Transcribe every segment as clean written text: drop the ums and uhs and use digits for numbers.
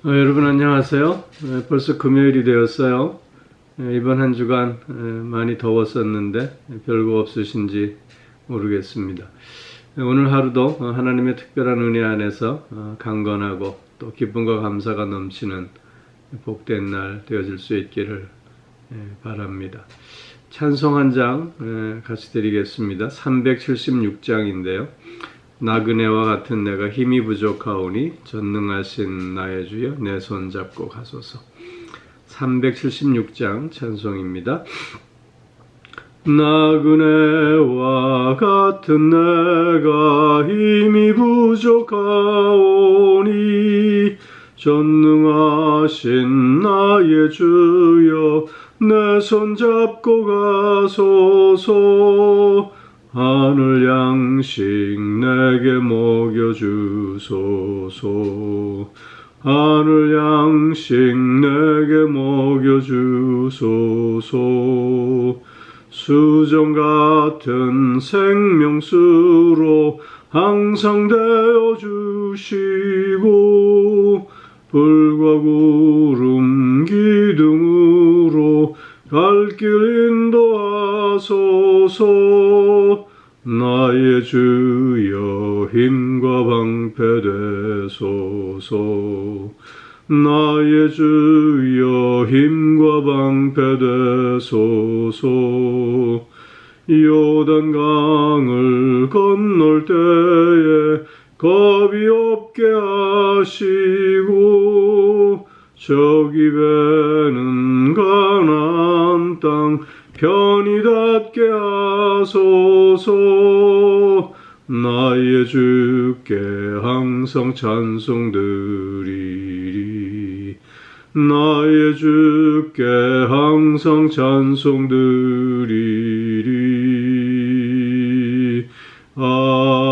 여러분 안녕하세요. 벌써 금요일이 되었어요. 이번 한 주간 많이 더웠었는데 별거 없으신지 모르겠습니다. 오늘 하루도 하나님의 특별한 은혜 안에서 강건하고 또 기쁨과 감사가 넘치는 복된 날 되어질 수 있기를 바랍니다. 찬송 한 장 같이 드리겠습니다. 376장인데요. 나그네와 같은 내가 힘이 부족하오니 전능하신 나의 주여 내 손 잡고 가소서. 376장 찬송입니다. 나그네와 같은 내가 힘이 부족하오니 전능하신 나의 주여 내 손 잡고 가소서. 하늘 양식 내게 먹여주소서. 하늘 양식 내게 먹여주소서. 수정 같은 생명수로 항상 되어주시고 불과 구름 기둥으로 갈 길 인도하소서. 나의 주여 힘과 방패 되소서. 나의 주여 힘과 방패 되소서. 요단강을 건널 때에 겁이 없게 하시고 저기 배는 가나안 땅 편히 닿게 하소서. 나의 주께 항상 찬송드리리. 나의 주께 항상 찬송드리리. 아멘.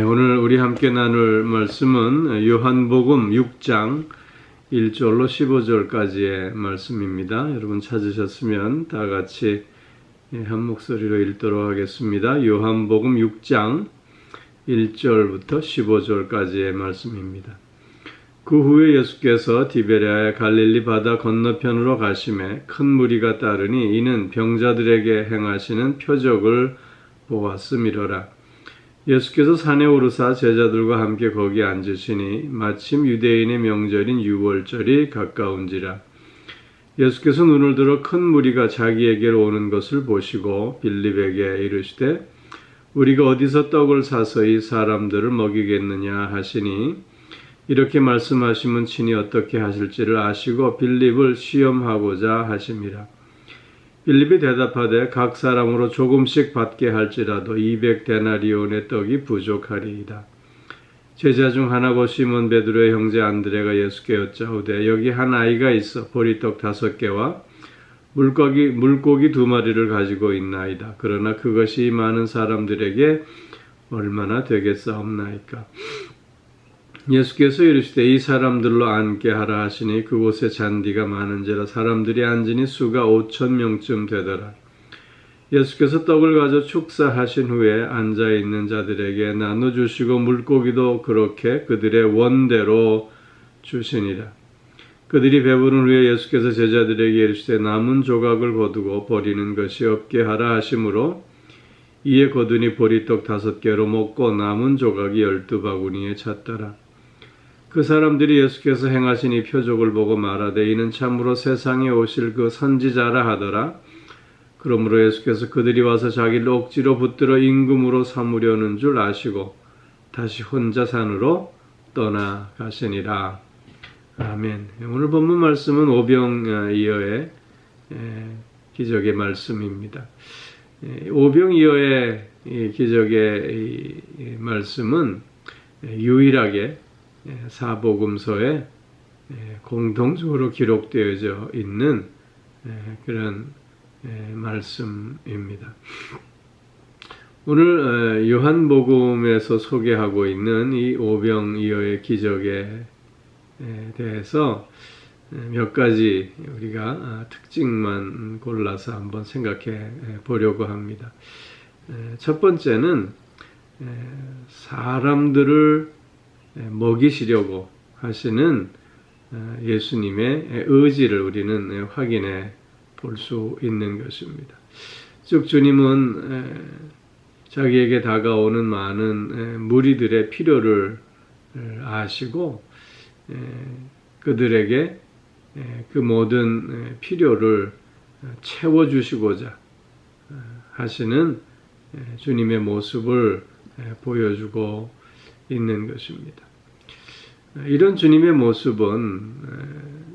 오늘 우리 함께 나눌 말씀은 요한복음 6장 1절로 15절까지의 말씀입니다. 여러분 찾으셨으면 다 같이 한 목소리로 읽도록 하겠습니다. 요한복음 6장 1절부터 15절까지의 말씀입니다. 그 후에 예수께서 디베랴의 갈릴리 바다 건너편으로 가심에 큰 무리가 따르니 이는 병자들에게 행하시는 표적을 보았음이로라. 예수께서 산에 오르사 제자들과 함께 거기 앉으시니 마침 유대인의 명절인 유월절이 가까운지라. 예수께서 눈을 들어 큰 무리가 자기에게로 오는 것을 보시고 빌립에게 이르시되 우리가 어디서 떡을 사서 이 사람들을 먹이겠느냐 하시니 이렇게 말씀하시면 친히 어떻게 하실지를 아시고 빌립을 시험하고자 하심이라. 빌립이 대답하되 각 사람으로 조금씩 받게 할지라도 200데나리온의 떡이 부족하리이다. 제자 중 하나고 시몬 베드로의 형제 안드레가 예수께 여짜오되 여기 한 아이가 있어 보리떡 5개와 물고기 2마리를 가지고 있나이다. 그러나 그것이 많은 사람들에게 얼마나 되겠사옵나이까. 예수께서 이르시되 이 사람들로 앉게 하라 하시니 그곳에 잔디가 많은지라 사람들이 앉으니 수가 5,000명쯤 되더라. 예수께서 떡을 가져 축사하신 후에 앉아있는 자들에게 나눠주시고 물고기도 그렇게 그들의 원대로 주시니라. 그들이 배부른 후에 예수께서 제자들에게 이르시되 남은 조각을 거두고 버리는 것이 없게 하라 하시므로 이에 거두니 보리떡 5개로 먹고 남은 조각이 12바구니에 찼더라. 그 사람들이 예수께서 행하신 이 표적을 보고 말하되 이는 참으로 세상에 오실 그 선지자라 하더라. 그러므로 예수께서 그들이 와서 자기를 억지로 붙들어 임금으로 삼으려는 줄 아시고 다시 혼자 산으로 떠나가시니라. 아멘. 오늘 본문 말씀은 오병이어의 기적의 말씀입니다. 오병이어의 기적의 말씀은 유일하게 사복음서에 공통적으로 기록되어져 있는 그런 말씀입니다. 오늘 요한복음에서 소개하고 있는 이 오병이어의 기적에 대해서 몇 가지 우리가 특징만 골라서 한번 생각해 보려고 합니다. 첫 번째는 사람들을 먹이시려고 하시는 예수님의 의지를 우리는 확인해 볼 수 있는 것입니다. 즉 주님은 자기에게 다가오는 많은 무리들의 필요를 아시고 그들에게 그 모든 필요를 채워주시고자 하시는 주님의 모습을 보여주고 있는 것입니다. 이런 주님의 모습은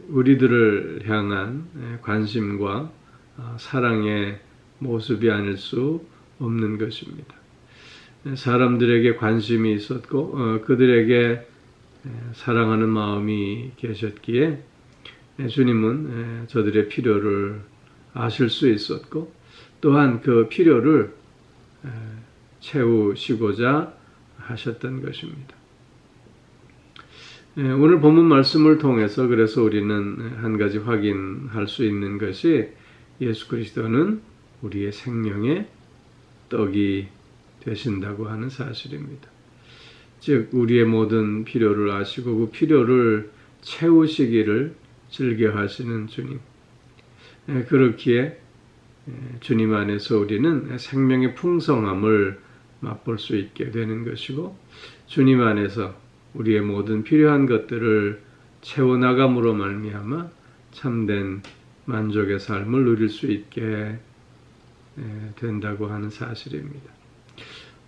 우리들을 향한 관심과 사랑의 모습이 아닐 수 없는 것입니다. 사람들에게 관심이 있었고 그들에게 사랑하는 마음이 계셨기에 주님은 저들의 필요를 아실 수 있었고 또한 그 필요를 채우시고자 하셨던 것입니다. 오늘 본문 말씀을 통해서 그래서 우리는 한 가지 확인할 수 있는 것이 예수 그리스도는 우리의 생명의 떡이 되신다고 하는 사실입니다. 즉 우리의 모든 필요를 아시고 그 필요를 채우시기를 즐겨하시는 주님. 그렇기에 주님 안에서 우리는 생명의 풍성함을 맛볼 수 있게 되는 것이고 주님 안에서 우리의 모든 필요한 것들을 채워나감으로 말미암아 참된 만족의 삶을 누릴 수 있게 된다고 하는 사실입니다.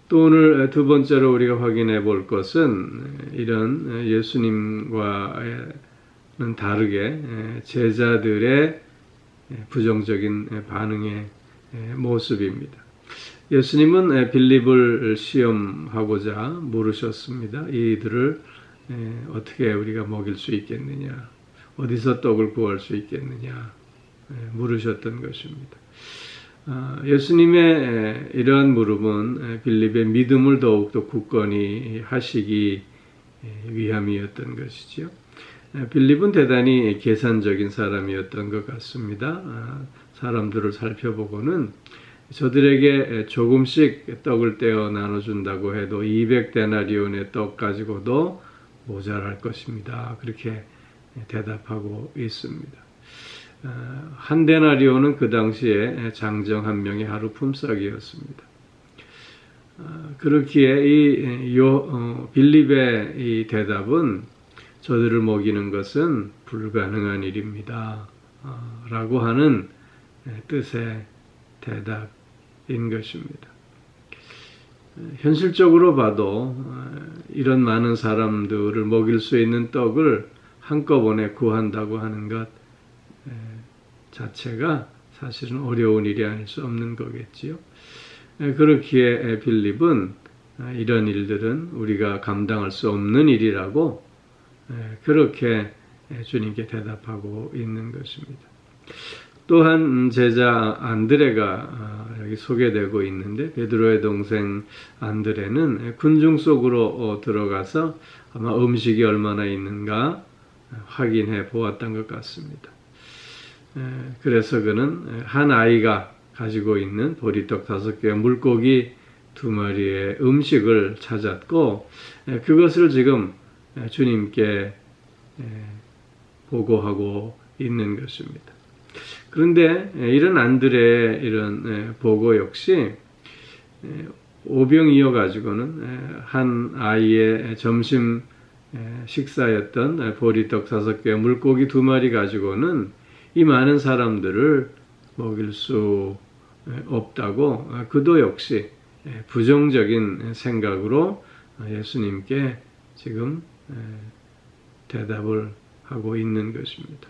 또 오늘 두 번째로 우리가 확인해 볼 것은 이런 예수님과는 다르게 제자들의 부정적인 반응의 모습입니다. 예수님은 빌립을 시험하고자 물으셨습니다. 이들을 어떻게 우리가 먹일 수 있겠느냐? 어디서 떡을 구할 수 있겠느냐? 물으셨던 것입니다. 예수님의 이러한 물음은 빌립의 믿음을 더욱더 굳건히 하시기 위함이었던 것이지요. 빌립은 대단히 계산적인 사람이었던 것 같습니다. 사람들을 살펴보고는 저들에게 조금씩 떡을 떼어 나눠준다고 해도 200데나리온의 떡 가지고도 모자랄 것입니다. 그렇게 대답하고 있습니다. 한 데나리온은 그 당시에 장정 한 명의 하루 품삯이었습니다. 그렇기에 빌립의 이 대답은 저들을 먹이는 것은 불가능한 일입니다. 라고 하는 뜻의 대답인 것입니다. 현실적으로 봐도 이런 많은 사람들을 먹일 수 있는 떡을 한꺼번에 구한다고 하는 것 자체가 사실은 어려운 일이 아닐 수 없는 거겠지요. 그렇기에 빌립은 이런 일들은 우리가 감당할 수 없는 일이라고 그렇게 주님께 대답하고 있는 것입니다. 또한 제자 안드레가 여기 소개되고 있는데 베드로의 동생 안드레는 군중 속으로 들어가서 아마 음식이 얼마나 있는가 확인해 보았던 것 같습니다. 그래서 그는 한 아이가 가지고 있는 보리떡 5개와 물고기 2마리의 음식을 찾았고 그것을 지금 주님께 보고하고 있는 것입니다. 그런데 이런 안드레의 이런 보고 역시 오병이어 가지고는 한 아이의 점심 식사였던 보리떡 5개와 물고기 2마리 가지고는 이 많은 사람들을 먹일 수 없다고 그도 역시 부정적인 생각으로 예수님께 지금 대답을 하고 있는 것입니다.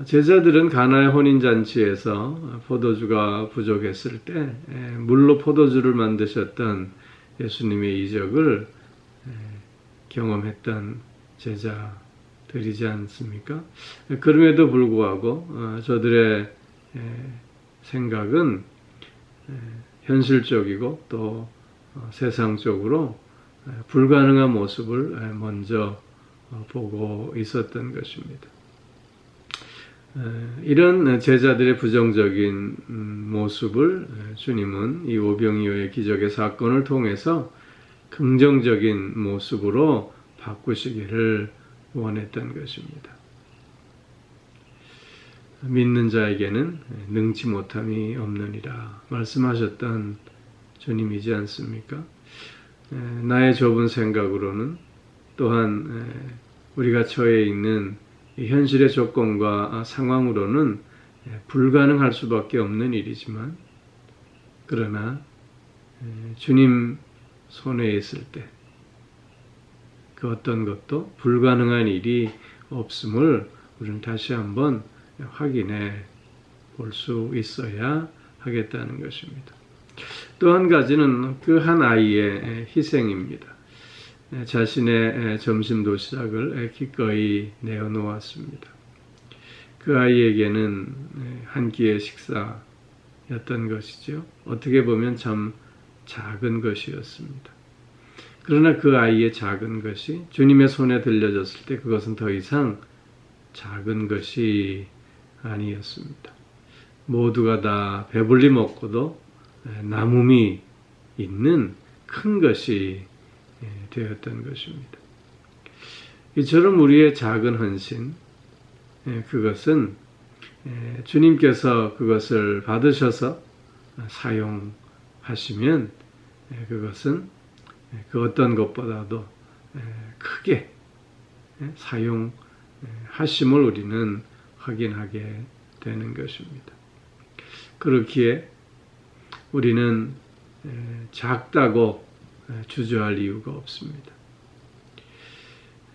제자들은 가나의 혼인잔치에서 포도주가 부족했을 때 물로 포도주를 만드셨던 예수님의 이적을 경험했던 제자들이지 않습니까? 그럼에도 불구하고 저들의 생각은 현실적이고 또 세상적으로 불가능한 모습을 먼저 보고 있었던 것입니다. 이런 제자들의 부정적인 모습을 주님은 이 오병이어의 기적의 사건을 통해서 긍정적인 모습으로 바꾸시기를 원했던 것입니다. 믿는 자에게는 능치 못함이 없느니라 말씀하셨던 주님이지 않습니까? 나의 좁은 생각으로는 또한 우리가 처해 있는 현실의 조건과 상황으로는 불가능할 수밖에 없는 일이지만, 그러나 주님 손에 있을 때 그 어떤 것도 불가능한 일이 없음을 우리는 다시 한번 확인해 볼 수 있어야 하겠다는 것입니다. 또 한 가지는 그 한 아이의 희생입니다. 자신의 점심 도시락을 기꺼이 내어놓았습니다. 그 아이에게는 한 끼의 식사였던 것이죠. 어떻게 보면 참 작은 것이었습니다. 그러나 그 아이의 작은 것이 주님의 손에 들려졌을 때 그것은 더 이상 작은 것이 아니었습니다. 모두가 다 배불리 먹고도 남음이 있는 큰 것이 되었던 것입니다. 이처럼 우리의 작은 헌신, 그것은 주님께서 그것을 받으셔서 사용하시면 그것은 그 어떤 것보다도 크게 사용하심을 우리는 확인하게 되는 것입니다. 그렇기에 우리는 작다고 주저할 이유가 없습니다.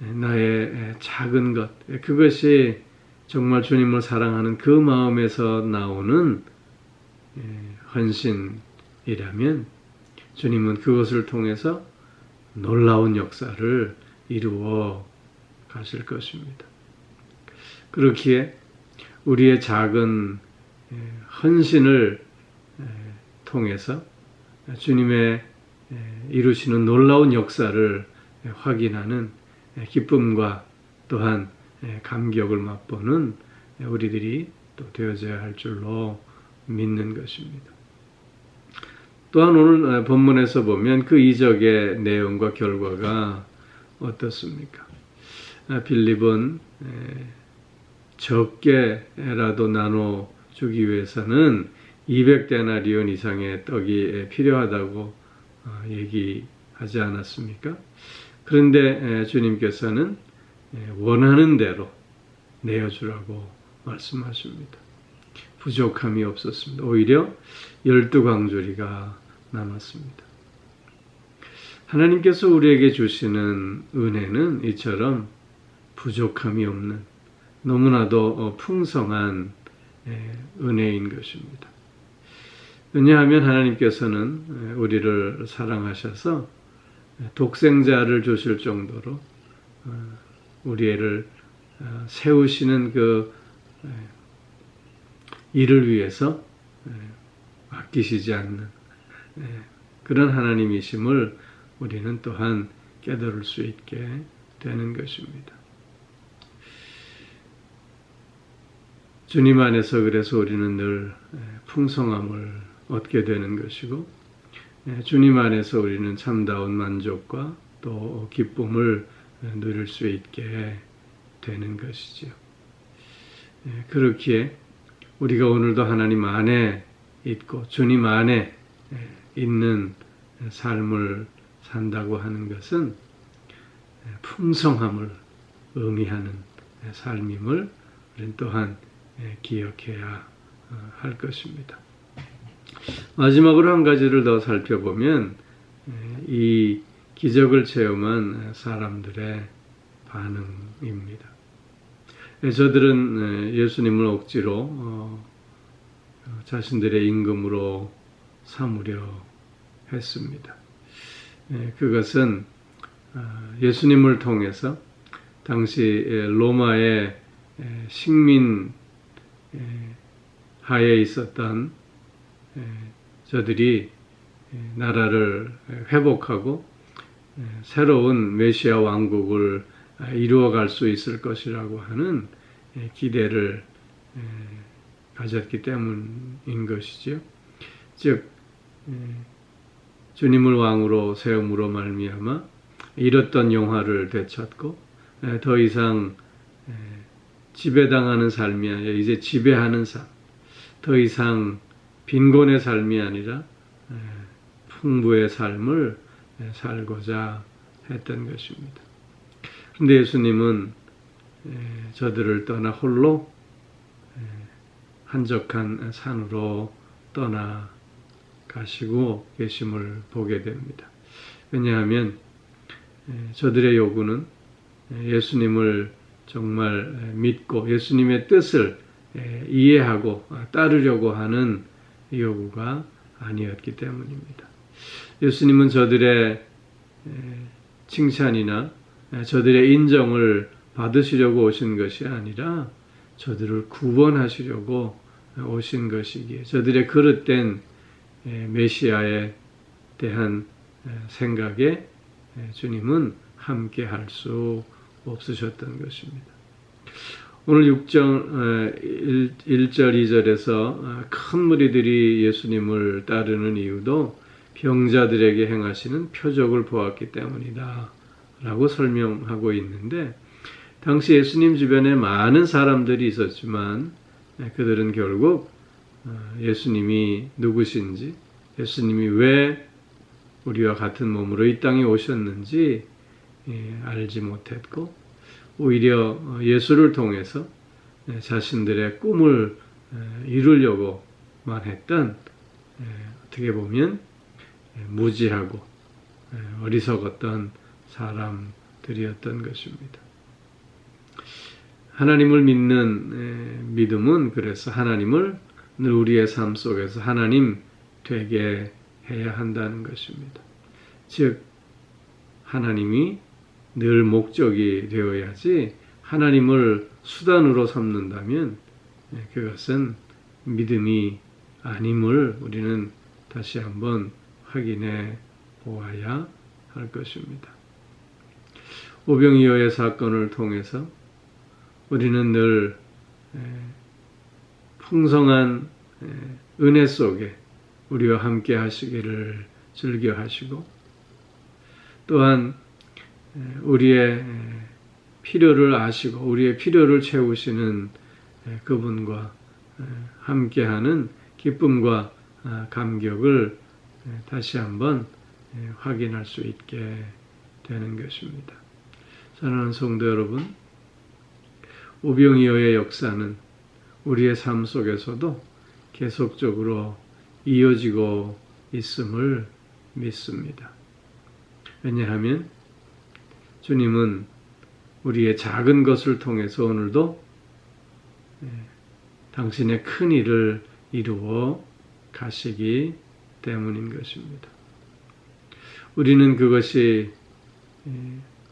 나의 작은 것, 그것이 정말 주님을 사랑하는 그 마음에서 나오는 헌신이라면 주님은 그것을 통해서 놀라운 역사를 이루어 가실 것입니다. 그렇기에 우리의 작은 헌신을 통해서 주님의 이루시는 놀라운 역사를 확인하는 기쁨과 또한 감격을 맛보는 우리들이 또 되어져야 할 줄로 믿는 것입니다. 또한 오늘 본문에서 보면 그 이적의 내용과 결과가 어떻습니까? 빌립은 적게라도 나눠주기 위해서는 200데나리온 이상의 떡이 필요하다고 얘기하지 않았습니까? 그런데 주님께서는 원하는 대로 내어주라고 말씀하십니다. 부족함이 없었습니다. 오히려 12광주리가 남았습니다. 하나님께서 우리에게 주시는 은혜는 이처럼 부족함이 없는 너무나도 풍성한 은혜인 것입니다. 왜냐하면 하나님께서는 우리를 사랑하셔서 독생자를 주실 정도로 우리를 세우시는 그 일을 위해서 아끼시지 않는 그런 하나님이심을 우리는 또한 깨달을 수 있게 되는 것입니다. 주님 안에서 그래서 우리는 늘 풍성함을 얻게 되는 것이고, 주님 안에서 우리는 참다운 만족과 또 기쁨을 누릴 수 있게 되는 것이지요. 그렇기에 우리가 오늘도 하나님 안에 있고 주님 안에 있는 삶을 산다고 하는 것은 풍성함을 의미하는 삶임을 우리는 또한 기억해야 할 것입니다. 마지막으로 한 가지를 더 살펴보면 이 기적을 체험한 사람들의 반응입니다. 저들은 예수님을 억지로 자신들의 임금으로 삼으려 했습니다. 그것은 예수님을 통해서 당시 로마의 식민 하에 있었던 저들이 나라를 회복하고 새로운 메시아 왕국을 이루어갈 수 있을 것이라고 하는 기대를 가졌기 때문인 것이죠. 즉 주님을 왕으로 세움으로 말미암아 잃었던 영화를 되찾고 더 이상 지배당하는 삶이 아니라 이제 지배하는 삶, 더 이상 빈곤의 삶이 아니라 풍부의 삶을 살고자 했던 것입니다. 그런데 예수님은 저들을 떠나 홀로 한적한 산으로 떠나가시고 계심을 보게 됩니다. 왜냐하면 저들의 요구는 예수님을 정말 믿고 예수님의 뜻을 이해하고 따르려고 하는 요구가 아니었기 때문입니다. 예수님은 저들의 칭찬이나 저들의 인정을 받으시려고 오신 것이 아니라 저들을 구원하시려고 오신 것이기에 저들의 그릇된 메시아에 대한 생각에 주님은 함께 할 수 없으셨던 것입니다. 오늘 1절 2절에서 큰 무리들이 예수님을 따르는 이유도 병자들에게 행하시는 표적을 보았기 때문이다 라고 설명하고 있는데, 당시 예수님 주변에 많은 사람들이 있었지만 그들은 결국 예수님이 누구신지, 예수님이 왜 우리와 같은 몸으로 이 땅에 오셨는지 알지 못했고, 오히려 예수를 통해서 자신들의 꿈을 이루려고만 했던, 어떻게 보면 무지하고 어리석었던 사람들이었던 것입니다. 하나님을 믿는 믿음은 그래서 하나님을 늘 우리의 삶 속에서 하나님 되게 해야 한다는 것입니다. 즉 하나님이 늘 목적이 되어야지 하나님을 수단으로 삼는다면 그것은 믿음이 아님을 우리는 다시 한번 확인해 보아야 할 것입니다. 오병이어의 사건을 통해서 우리는 늘 풍성한 은혜 속에 우리와 함께 하시기를 즐겨하시고, 또한 우리의 필요를 아시고 우리의 필요를 채우시는 그분과 함께하는 기쁨과 감격을 다시 한번 확인할 수 있게 되는 것입니다. 사랑하는 성도 여러분, 오병이어의 역사는 우리의 삶 속에서도 계속적으로 이어지고 있음을 믿습니다. 왜냐하면 주님은 우리의 작은 것을 통해서 오늘도 당신의 큰 일을 이루어 가시기 때문인 것입니다. 우리는 그것이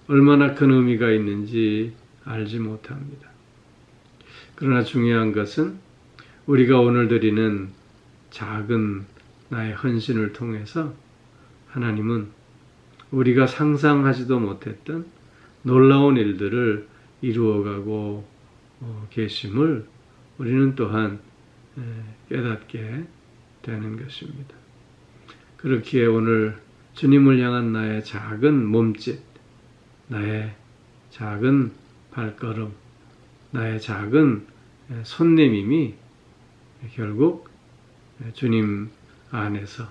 얼마나 큰 의미가 있는지 알지 못합니다. 그러나 중요한 것은 우리가 오늘 드리는 작은 나의 헌신을 통해서 하나님은 우리가 상상하지도 못했던 놀라운 일들을 이루어가고 계심을 우리는 또한 깨닫게 되는 것입니다. 그렇기에 오늘 주님을 향한 나의 작은 몸짓, 나의 작은 발걸음, 나의 작은 손내밈이 결국 주님 안에서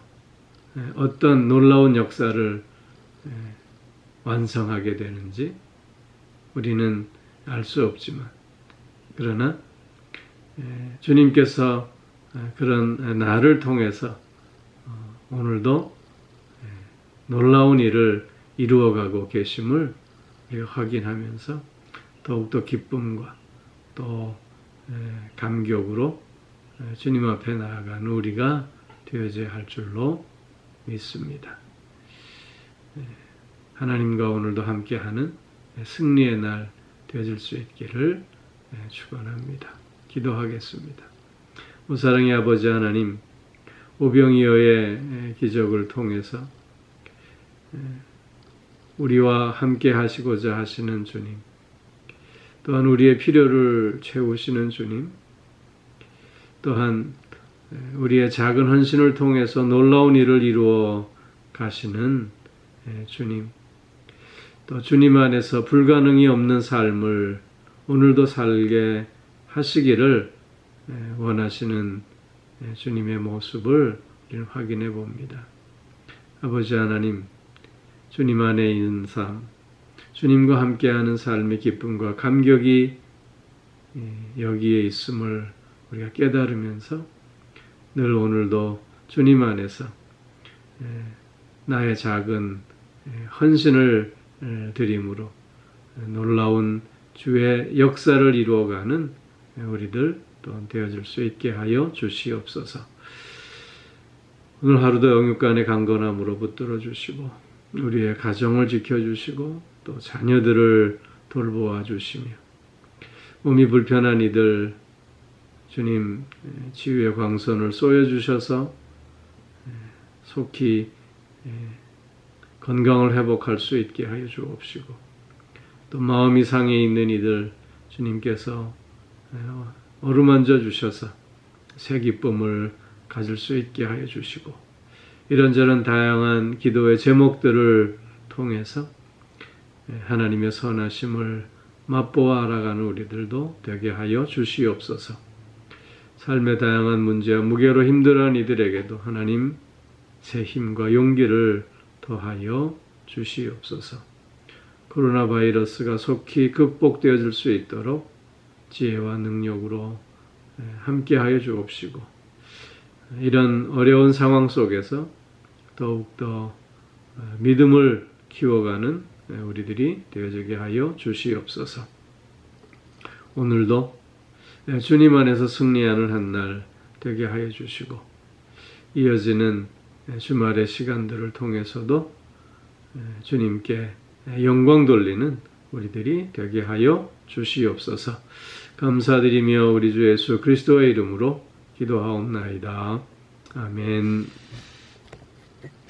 어떤 놀라운 역사를 완성하게 되는지 우리는 알 수 없지만, 그러나 주님께서 그런 나를 통해서 오늘도 놀라운 일을 이루어가고 계심을 우리가 확인하면서 더욱더 기쁨과 또 감격으로 주님 앞에 나아가는 우리가 되어져야 할 줄로 믿습니다. 하나님과 오늘도 함께하는 승리의 날 되어질 수 있기를 축원합니다. 기도하겠습니다. 사랑의 아버지 하나님, 오병이어의 기적을 통해서 우리와 함께 하시고자 하시는 주님, 또한 우리의 필요를 채우시는 주님, 또한 우리의 작은 헌신을 통해서 놀라운 일을 이루어 가시는 주님, 또 주님 안에서 불가능이 없는 삶을 오늘도 살게 하시기를 원하시는 주님의 모습을 우리는 확인해 봅니다. 아버지 하나님, 주님 안에 있는 삶, 주님과 함께하는 삶의 기쁨과 감격이 여기에 있음을 우리가 깨달으면서 늘 오늘도 주님 안에서 나의 작은 헌신을 드림으로 놀라운 주의 역사를 이루어가는 우리들 또한 되어질 수 있게 하여 주시옵소서. 오늘 하루도 영육간의 강건함으로 붙들어 주시고 우리의 가정을 지켜주시고 또 자녀들을 돌보아 주시며 몸이 불편한 이들 주님 치유의 광선을 쏘여주셔서 속히 건강을 회복할 수 있게 하여 주옵시고 또 마음이 상해 있는 이들 주님께서 어루만져 주셔서 새 기쁨을 가질 수 있게 하여 주시고 이런저런 다양한 기도의 제목들을 통해서 하나님의 선하심을 맛보아 알아가는 우리들도 되게 하여 주시옵소서. 삶의 다양한 문제와 무게로 힘들어하는 이들에게도 하나님 새 힘과 용기를 더하여 주시옵소서. 코로나 바이러스가 속히 극복되어질 수 있도록 지혜와 능력으로 함께하여 주옵시고 이런 어려운 상황 속에서 더욱더 믿음을 키워가는 우리들이 되어지게 하여 주시옵소서. 오늘도 주님 안에서 승리하는 한 날 되게 하여 주시고 이어지는 주말의 시간들을 통해서도 주님께 영광 돌리는 우리들이 되게 하여 주시옵소서. 감사드리며 우리 주 예수 그리스도의 이름으로 기도하옵나이다. 아멘.